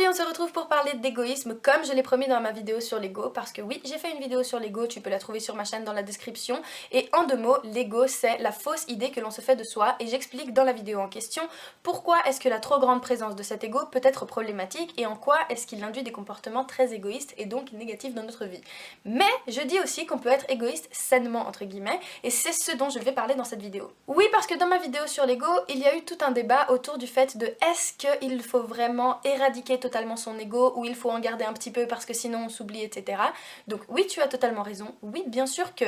Aujourd'hui on se retrouve pour parler d'égoïsme comme je l'ai promis dans ma vidéo sur l'ego, parce que oui, j'ai fait une vidéo sur l'ego, tu peux la trouver sur ma chaîne dans la description, et en 2 mots, l'ego c'est la fausse idée que l'on se fait de soi, et j'explique dans la vidéo en question pourquoi est-ce que la trop grande présence de cet ego peut être problématique et en quoi est-ce qu'il induit des comportements très égoïstes et donc négatifs dans notre vie. Mais je dis aussi qu'on peut être égoïste sainement entre guillemets, et c'est ce dont je vais parler dans cette vidéo. Oui, parce que dans ma vidéo sur l'ego, il y a eu tout un débat autour du fait de est-ce qu'il faut vraiment éradiquer totalement son ego ou il faut en garder un petit peu parce que sinon on s'oublie, etc. Donc oui, tu as totalement raison. Oui, bien sûr que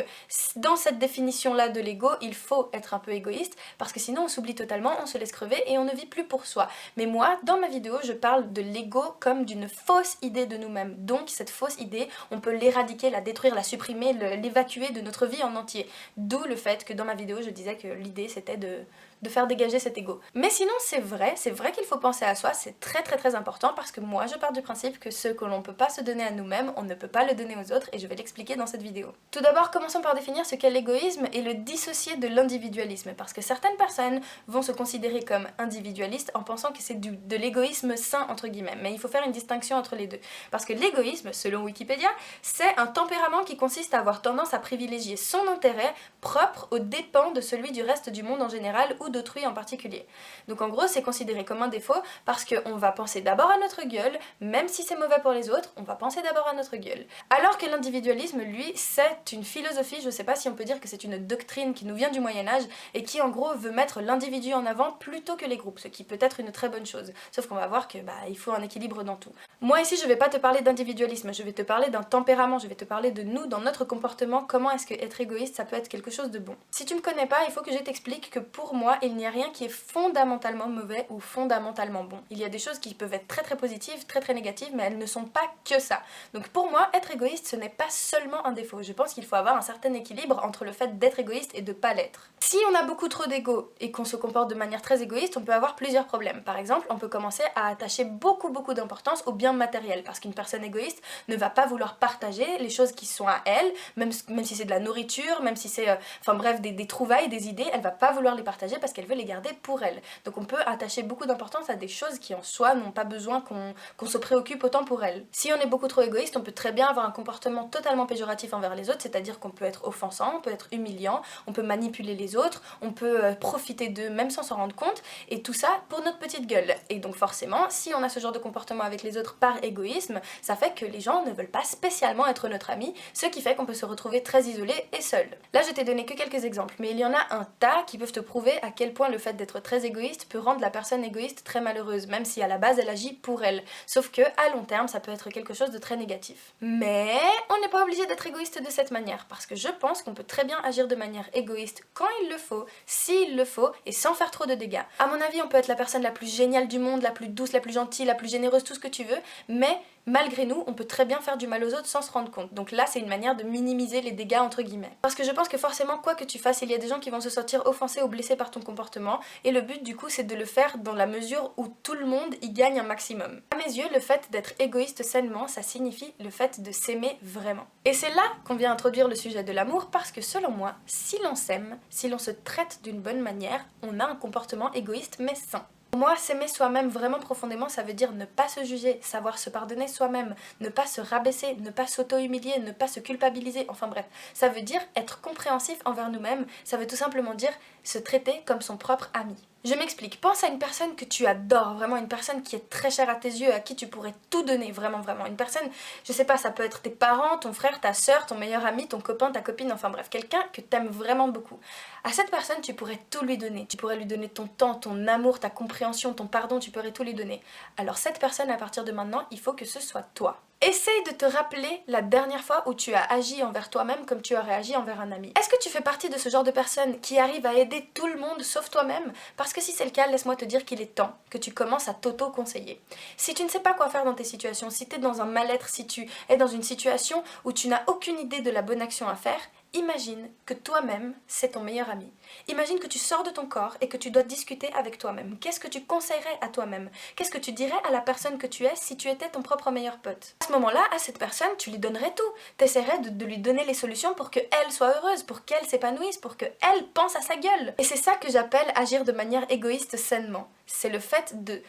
dans cette définition-là de l'ego, il faut être un peu égoïste parce que sinon on s'oublie totalement, on se laisse crever et on ne vit plus pour soi. Mais moi, dans ma vidéo, je parle de l'ego comme d'une fausse idée de nous-mêmes. Donc cette fausse idée, on peut l'éradiquer, la détruire, la supprimer, l'évacuer de notre vie en entier. D'où le fait que dans ma vidéo, je disais que l'idée c'était de faire dégager cet ego. Mais sinon c'est vrai qu'il faut penser à soi, c'est très important parce que moi je pars du principe que ce que l'on peut pas se donner à nous-mêmes, on ne peut pas le donner aux autres et je vais l'expliquer dans cette vidéo. Tout d'abord, commençons par définir ce qu'est l'égoïsme et le dissocier de l'individualisme, parce que certaines personnes vont se considérer comme individualistes en pensant que c'est de l'égoïsme sain entre guillemets, mais il faut faire une distinction entre les deux. Parce que l'égoïsme, selon Wikipédia, c'est un tempérament qui consiste à avoir tendance à privilégier son intérêt propre aux dépens de celui du reste du monde en général ou d'autrui en particulier. Donc en gros, c'est considéré comme un défaut parce qu'on va penser d'abord à notre gueule, même si c'est mauvais pour les autres, on va penser d'abord à notre gueule. Alors que l'individualisme, lui, c'est une philosophie, je sais pas si on peut dire que c'est une doctrine qui nous vient du Moyen-Âge et qui en gros veut mettre l'individu en avant plutôt que les groupes, ce qui peut être une très bonne chose. Sauf qu'on va voir que il faut un équilibre dans tout. Moi ici, je vais pas te parler d'individualisme, je vais te parler d'un tempérament, je vais te parler de nous, dans notre comportement, comment est-ce que être égoïste, ça peut être quelque chose de bon. Si tu me connais pas, il faut que je t'explique que pour moi, il n'y a rien qui est fondamentalement mauvais ou fondamentalement bon. Il y a des choses qui peuvent être très positives, très négatives, mais elles ne sont pas que ça. Donc pour moi, être égoïste, ce n'est pas seulement un défaut. Je pense qu'il faut avoir un certain équilibre entre le fait d'être égoïste et de pas l'être. Si on a beaucoup trop d'ego et qu'on se comporte de manière très égoïste, on peut avoir plusieurs problèmes. Par exemple, on peut commencer à attacher beaucoup d'importance aux biens matériels, parce qu'une personne égoïste ne va pas vouloir partager les choses qui sont à elle, même si c'est de la nourriture, même si c'est, enfin bref, des trouvailles, des idées, elle va pas vouloir les partager parce qu'elle veut les garder pour elle. Donc on peut attacher beaucoup d'importance à des choses qui en soi n'ont pas besoin qu'on se préoccupe autant pour elle. Si on est beaucoup trop égoïste, on peut très bien avoir un comportement totalement péjoratif envers les autres, c'est-à-dire qu'on peut être offensant, on peut être humiliant, on peut manipuler les autres, on peut profiter d'eux même sans s'en rendre compte, et tout ça pour notre petite gueule. Et donc forcément, si on a ce genre de comportement avec les autres par égoïsme, ça fait que les gens ne veulent pas spécialement être notre ami, ce qui fait qu'on peut se retrouver très isolé et seul. Là je t'ai donné que quelques exemples, mais il y en a un tas qui peuvent te prouver à quel point le fait d'être très égoïste peut rendre la personne égoïste très malheureuse, même si à la base elle agit pour elle. Sauf que à long terme, ça peut être quelque chose de très négatif. Mais on n'est pas obligé d'être égoïste de cette manière, parce que je pense qu'on peut très bien agir de manière égoïste quand il le faut, s'il le faut, et sans faire trop de dégâts. À mon avis, on peut être la personne la plus géniale du monde, la plus douce, la plus gentille, la plus généreuse, tout ce que tu veux, mais malgré nous, on peut très bien faire du mal aux autres sans se rendre compte. Donc là, c'est une manière de minimiser les dégâts entre guillemets. Parce que je pense que forcément, quoi que tu fasses, il y a des gens qui vont se sentir offensés ou blessés par ton comportement, et le but du coup, c'est de le faire dans la mesure où tout le monde y gagne un maximum. À mes yeux, le fait d'être égoïste sainement, ça signifie le fait de s'aimer vraiment. Et c'est là qu'on vient introduire le sujet de l'amour, parce que selon moi, si l'on s'aime, si l'on se traite d'une bonne manière, on a un comportement égoïste mais sain. Pour moi, s'aimer soi-même vraiment profondément, ça veut dire ne pas se juger, savoir se pardonner soi-même, ne pas se rabaisser, ne pas s'auto-humilier, ne pas se culpabiliser, enfin bref. Ça veut dire être compréhensif envers nous-mêmes, ça veut tout simplement dire se traiter comme son propre ami. Je m'explique, pense à une personne que tu adores, vraiment une personne qui est très chère à tes yeux, à qui tu pourrais tout donner, vraiment. Une personne, je sais pas, ça peut être tes parents, ton frère, ta soeur, ton meilleur ami, ton copain, ta copine, enfin bref, quelqu'un que t'aimes vraiment beaucoup. À cette personne, tu pourrais tout lui donner. Tu pourrais lui donner ton temps, ton amour, ta compréhension, ton pardon, tu pourrais tout lui donner. Alors cette personne, à partir de maintenant, il faut que ce soit toi. Essaye de te rappeler la dernière fois où tu as agi envers toi-même comme tu aurais agi envers un ami. Est-ce que tu fais partie de ce genre de personne qui arrive à aider tout le monde sauf toi-même? Parce que si c'est le cas, laisse-moi te dire qu'il est temps que tu commences à t'auto-conseiller. Si tu ne sais pas quoi faire dans tes situations, si tu es dans un mal-être, si tu es dans une situation où tu n'as aucune idée de la bonne action à faire, imagine que toi-même, c'est ton meilleur ami. Imagine que tu sors de ton corps et que tu dois discuter avec toi-même. Qu'est-ce que tu conseillerais à toi-même? Qu'est-ce que tu dirais à la personne que tu es si tu étais ton propre meilleur pote? À ce moment-là, à cette personne, tu lui donnerais tout. T'essaierais de lui donner les solutions pour qu'elle soit heureuse, pour qu'elle s'épanouisse, pour qu'elle pense à sa gueule. Et c'est ça que j'appelle agir de manière égoïste sainement. C'est le fait de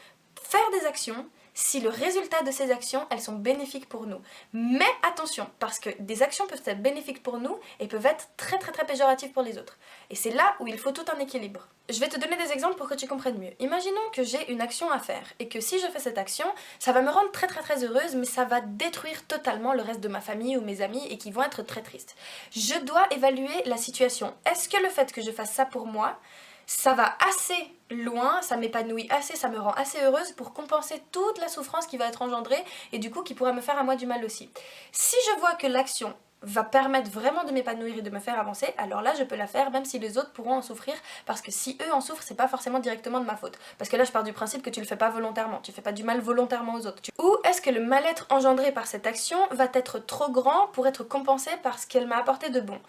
faire des actions si le résultat de ces actions, elles sont bénéfiques pour nous. Mais attention, parce que des actions peuvent être bénéfiques pour nous et peuvent être très péjoratives pour les autres. Et c'est là où il faut tout un équilibre. Je vais te donner des exemples pour que tu comprennes mieux. Imaginons que j'ai une action à faire et que si je fais cette action, ça va me rendre très heureuse, mais ça va détruire totalement le reste de ma famille ou mes amis et qui vont être très tristes. Je dois évaluer la situation. Est-ce que le fait que je fasse ça pour moi, ça va assez loin, ça m'épanouit assez, ça me rend assez heureuse pour compenser toute la souffrance qui va être engendrée et du coup qui pourrait me faire à moi du mal aussi. Si je vois que l'action va permettre vraiment de m'épanouir et de me faire avancer, alors là je peux la faire même si les autres pourront en souffrir, parce que si eux en souffrent, c'est pas forcément directement de ma faute. Parce que là je pars du principe que tu le fais pas volontairement, tu fais pas du mal volontairement aux autres. Ou est-ce que le mal-être engendré par cette action va être trop grand pour être compensé par ce qu'elle m'a apporté de bon?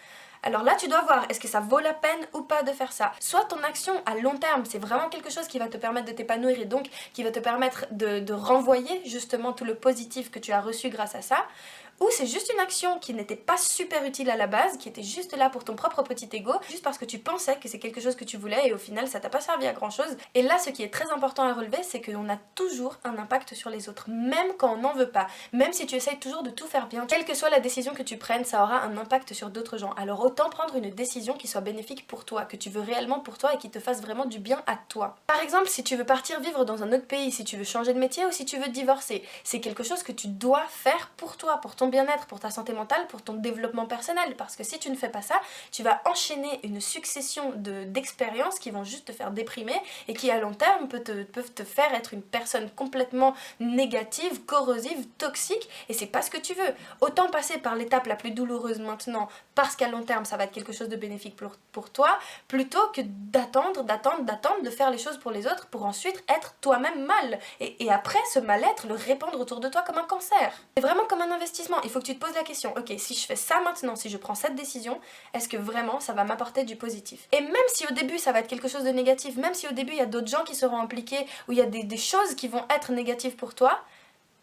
Alors là, tu dois voir, est-ce que ça vaut la peine ou pas de faire ça? Soit ton action à long terme, c'est vraiment quelque chose qui va te permettre de t'épanouir et donc qui va te permettre de renvoyer justement tout le positif que tu as reçu grâce à ça, ou c'est juste une action qui n'était pas super utile à la base, qui était juste là pour ton propre petit ego, juste parce que tu pensais que c'est quelque chose que tu voulais et au final ça t'a pas servi à grand chose. Et là, ce qui est très important à relever, c'est qu'on a toujours un impact sur les autres, même quand on n'en veut pas, même si tu essayes toujours de tout faire bien, quelle que soit la décision que tu prennes, ça aura un impact sur d'autres gens. Alors autant prendre une décision qui soit bénéfique pour toi, que tu veux réellement pour toi et qui te fasse vraiment du bien à toi. Par exemple, si tu veux partir vivre dans un autre pays, si tu veux changer de métier ou si tu veux divorcer, c'est quelque chose que tu dois faire pour toi, pour ton bien-être, pour ta santé mentale, pour ton développement personnel, parce que si tu ne fais pas ça, tu vas enchaîner une succession d'expériences qui vont juste te faire déprimer et qui à long terme peuvent te faire être une personne complètement négative, corrosive, toxique, et c'est pas ce que tu veux. Autant passer par l'étape la plus douloureuse maintenant, parce qu'à long terme ça va être quelque chose de bénéfique pour toi, plutôt que d'attendre, de faire les choses pour les autres pour ensuite être toi-même mal, et après ce mal-être le répandre autour de toi comme un cancer. C'est vraiment comme un investissement, il faut que tu te poses la question, ok, si je fais ça maintenant, si je prends cette décision, est-ce que vraiment ça va m'apporter du positif? Et même si au début ça va être quelque chose de négatif, même si au début il y a d'autres gens qui seront impliqués, ou il y a des choses qui vont être négatives pour toi,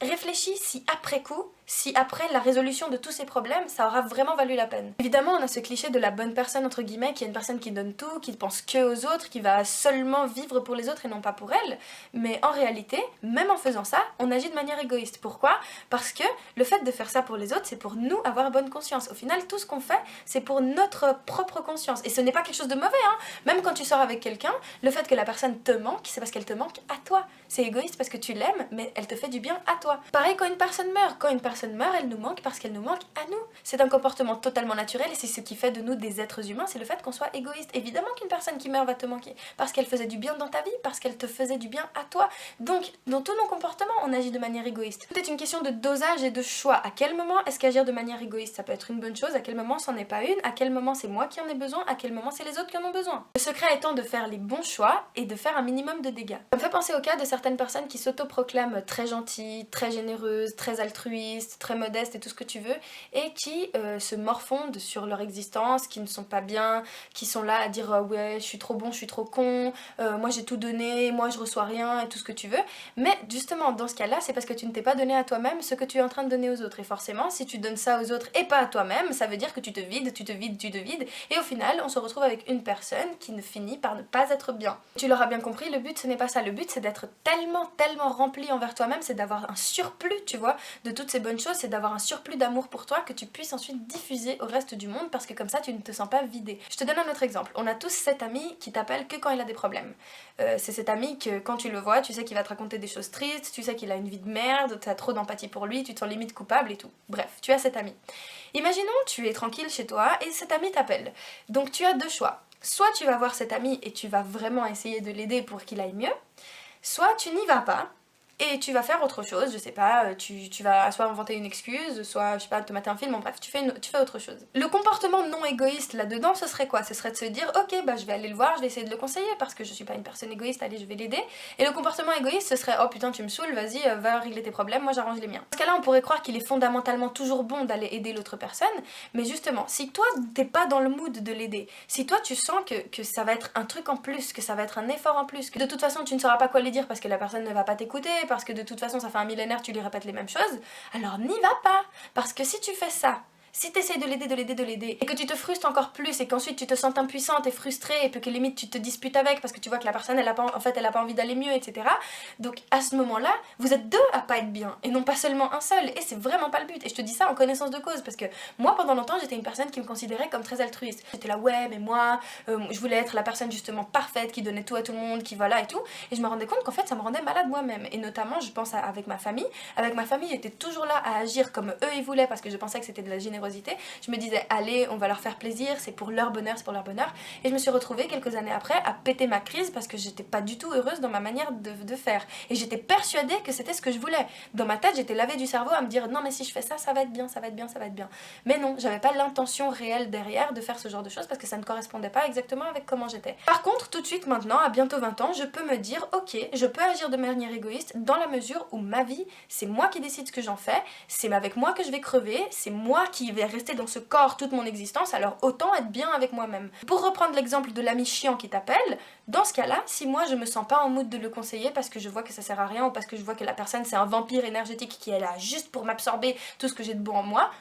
réfléchis si après coup, si après la résolution de tous ces problèmes, ça aura vraiment valu la peine. Évidemment, on a ce cliché de la bonne personne, entre guillemets, qui est une personne qui donne tout, qui ne pense que aux autres, qui va seulement vivre pour les autres et non pas pour elle. Mais en réalité, même en faisant ça, on agit de manière égoïste. Pourquoi? Parce que le fait de faire ça pour les autres, c'est pour nous avoir bonne conscience. Au final, tout ce qu'on fait, c'est pour notre propre conscience. Et ce n'est pas quelque chose de mauvais, hein. Même quand tu sors avec quelqu'un, le fait que la personne te manque, c'est parce qu'elle te manque à toi. C'est égoïste parce que tu l'aimes, mais elle te fait du bien à toi. Pareil quand une personne meurt. Quand une personne meurt, elle nous manque parce qu'elle nous manque à nous. C'est un comportement totalement naturel et c'est ce qui fait de nous des êtres humains, c'est le fait qu'on soit égoïste. Évidemment qu'une personne qui meurt va te manquer parce qu'elle faisait du bien dans ta vie, parce qu'elle te faisait du bien à toi. Donc, dans tous nos comportements, on agit de manière égoïste. Tout est une question de dosage et de choix. À quel moment est-ce qu'agir de manière égoïste, ça peut être une bonne chose? À quel moment c'en est pas une? À quel moment c'est moi qui en ai besoin? À quel moment c'est les autres qui en ont besoin? Le secret étant de faire les bons choix et de faire un minimum de dégâts. Ça me fait penser au cas de certaines personnes qui s'autoproclament très gentilles, très généreuses, très altruistes, très modestes et tout ce que tu veux, et qui se morfondent sur leur existence, qui ne sont pas bien, qui sont là à dire ouais je suis trop bon, je suis trop con, moi j'ai tout donné, moi je reçois rien et tout ce que tu veux. Mais justement dans ce cas-là, c'est parce que tu ne t'es pas donné à toi-même ce que tu es en train de donner aux autres. Et forcément, si tu donnes ça aux autres et pas à toi-même, ça veut dire que tu te vides, et au final on se retrouve avec une personne qui ne finit par ne pas être bien. Tu l'auras bien compris, le but ce n'est pas ça, le but c'est d'être tellement rempli envers toi-même, c'est d'avoir un surplus, tu vois, de toutes ces bonnes choses, c'est d'avoir un surplus d'amour pour toi que tu puisses ensuite diffuser au reste du monde, parce que comme ça tu ne te sens pas vidé. Je te donne un autre exemple. On a tous cet ami qui t'appelle que quand il a des problèmes. C'est cet ami que quand tu le vois, tu sais qu'il va te raconter des choses tristes, tu sais qu'il a une vie de merde, tu as trop d'empathie pour lui, tu te sens limite coupable et tout. Bref, tu as cet ami. Imaginons tu es tranquille chez toi et cet ami t'appelle. Donc tu as deux choix. Soit tu vas voir cet ami et tu vas vraiment essayer de l'aider pour qu'il aille mieux, soit tu n'y vas pas et tu vas faire autre chose, je sais pas, tu vas soit inventer une excuse, soit, je sais pas, te mater un film, en bref, tu fais autre chose. Le comportement non égoïste là-dedans, ce serait quoi? Ce serait de se dire, ok, bah je vais aller le voir, je vais essayer de le conseiller, parce que je suis pas une personne égoïste, allez, je vais l'aider. Et le comportement égoïste, ce serait, oh putain, tu me saoules, vas-y, va régler tes problèmes, moi j'arrange les miens. Dans ce cas-là, on pourrait croire qu'il est fondamentalement toujours bon d'aller aider l'autre personne, mais justement, si toi, t'es pas dans le mood de l'aider, si toi, tu sens que ça va être un truc en plus, que ça va être un effort en plus, que de toute façon, tu ne sauras pas quoi lui dire parce que la personne ne va pas t'écouter, parce que de toute façon ça fait un millénaire tu lui répètes les mêmes choses, alors n'y va pas. Parce que si tu fais ça, Si tu essaies de l'aider, et que tu te frustres encore plus, et qu'ensuite tu te sens impuissante et frustrée, et puis que limite tu te disputes avec parce que tu vois que la personne elle a pas envie d'aller mieux, etc. Donc à ce moment-là, vous êtes deux à pas être bien, et non pas seulement un seul, et c'est vraiment pas le but. Et je te dis ça en connaissance de cause, parce que moi pendant longtemps j'étais une personne qui me considérait comme très altruiste. J'étais là, ouais, mais moi, je voulais être la personne justement parfaite, qui donnait tout à tout le monde, qui voilà et tout, et je me rendais compte qu'en fait ça me rendait malade moi-même, et notamment je pense avec ma famille. Avec ma famille, j'étais toujours là à agir comme eux ils voulaient, parce que je pensais que c'était de la générosité. Je me disais, allez, on va leur faire plaisir, c'est pour leur bonheur, c'est pour leur bonheur. Et je me suis retrouvée quelques années après à péter ma crise parce que j'étais pas du tout heureuse dans ma manière de faire. Et j'étais persuadée que c'était ce que je voulais. Dans ma tête, j'étais lavée du cerveau à me dire, non mais si je fais ça, ça va être bien, ça va être bien, ça va être bien. Mais non, j'avais pas l'intention réelle derrière de faire ce genre de choses parce que ça ne correspondait pas exactement avec comment j'étais. Par contre, tout de suite maintenant, à bientôt 20 ans, je peux me dire, ok, je peux agir de manière égoïste dans la mesure où ma vie, c'est moi qui décide ce que j'en fais, c'est avec moi que je vais crever, c'est moi qui vais rester dans ce corps toute mon existence, alors autant être bien avec moi-même. Pour reprendre l'exemple de l'ami chiant qui t'appelle, dans ce cas-là, si moi je me sens pas en mood de le conseiller parce que je vois que ça sert à rien ou parce que je vois que la personne c'est un vampire énergétique qui est là juste pour m'absorber tout ce que j'ai de bon en moi,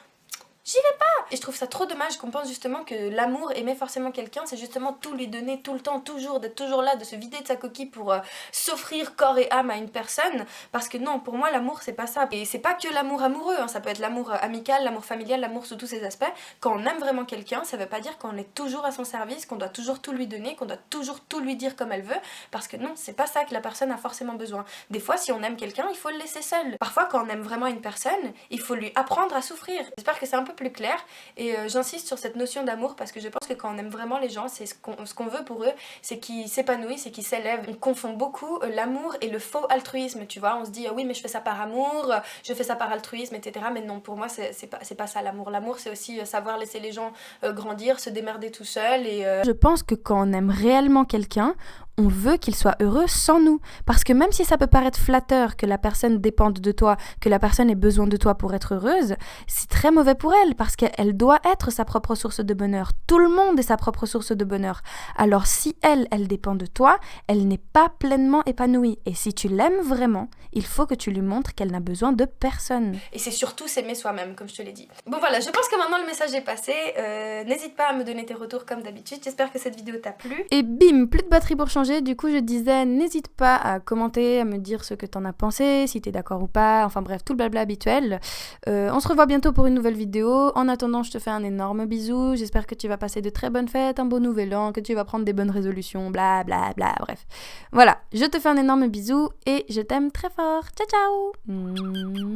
j'y vais pas. Et je trouve ça trop dommage qu'on pense justement que l'amour, aimer forcément quelqu'un, c'est justement tout lui donner tout le temps, toujours, d'être toujours là, de se vider de sa coquille pour s'offrir corps et âme à une personne. Parce que non, pour moi, l'amour, c'est pas ça. Et c'est pas que l'amour amoureux, hein. Ça peut être l'amour amical, l'amour familial, l'amour sous tous ses aspects. Quand on aime vraiment quelqu'un, ça veut pas dire qu'on est toujours à son service, qu'on doit toujours tout lui donner, qu'on doit toujours tout lui dire comme elle veut. Parce que non, c'est pas ça que la personne a forcément besoin. Des fois, si on aime quelqu'un, il faut le laisser seul. Parfois, quand on aime vraiment une personne, il faut lui apprendre à souffrir. J'espère que c'est un peu plus clair. Et j'insiste sur cette notion d'amour parce que je pense que quand on aime vraiment les gens, c'est ce qu'on veut pour eux, c'est qu'ils s'épanouissent et qu'ils s'élèvent. On confond beaucoup l'amour et le faux altruisme, tu vois. On se dit oui mais je fais ça par amour, je fais ça par altruisme, etc. Mais non, pour moi c'est pas ça l'amour. L'amour c'est aussi savoir laisser les gens grandir, se démerder tout seul. Et je pense que quand on aime réellement quelqu'un, on veut qu'il soit heureux sans nous. Parce que même si ça peut paraître flatteur que la personne dépende de toi, que la personne ait besoin de toi pour être heureuse, c'est très mauvais pour elle parce qu'elle doit être sa propre source de bonheur. Tout le monde est sa propre source de bonheur. Alors si elle dépend de toi, elle n'est pas pleinement épanouie. Et si tu l'aimes vraiment, il faut que tu lui montres qu'elle n'a besoin de personne. Et c'est surtout s'aimer soi-même, comme je te l'ai dit. Bon voilà, je pense que maintenant le message est passé. N'hésite pas à me donner tes retours comme d'habitude. J'espère que cette vidéo t'a plu. Et bim, plus de batterie pour changer. Du coup, je disais, n'hésite pas à commenter, à me dire ce que t'en as pensé, si t'es d'accord ou pas, enfin bref, tout le blabla habituel. On se revoit bientôt pour une nouvelle vidéo. En attendant, je te fais un énorme bisou. J'espère que tu vas passer de très bonnes fêtes, un beau nouvel an, que tu vas prendre des bonnes résolutions, bla bla bla, bref. Voilà, je te fais un énorme bisou et je t'aime très fort. Ciao ciao.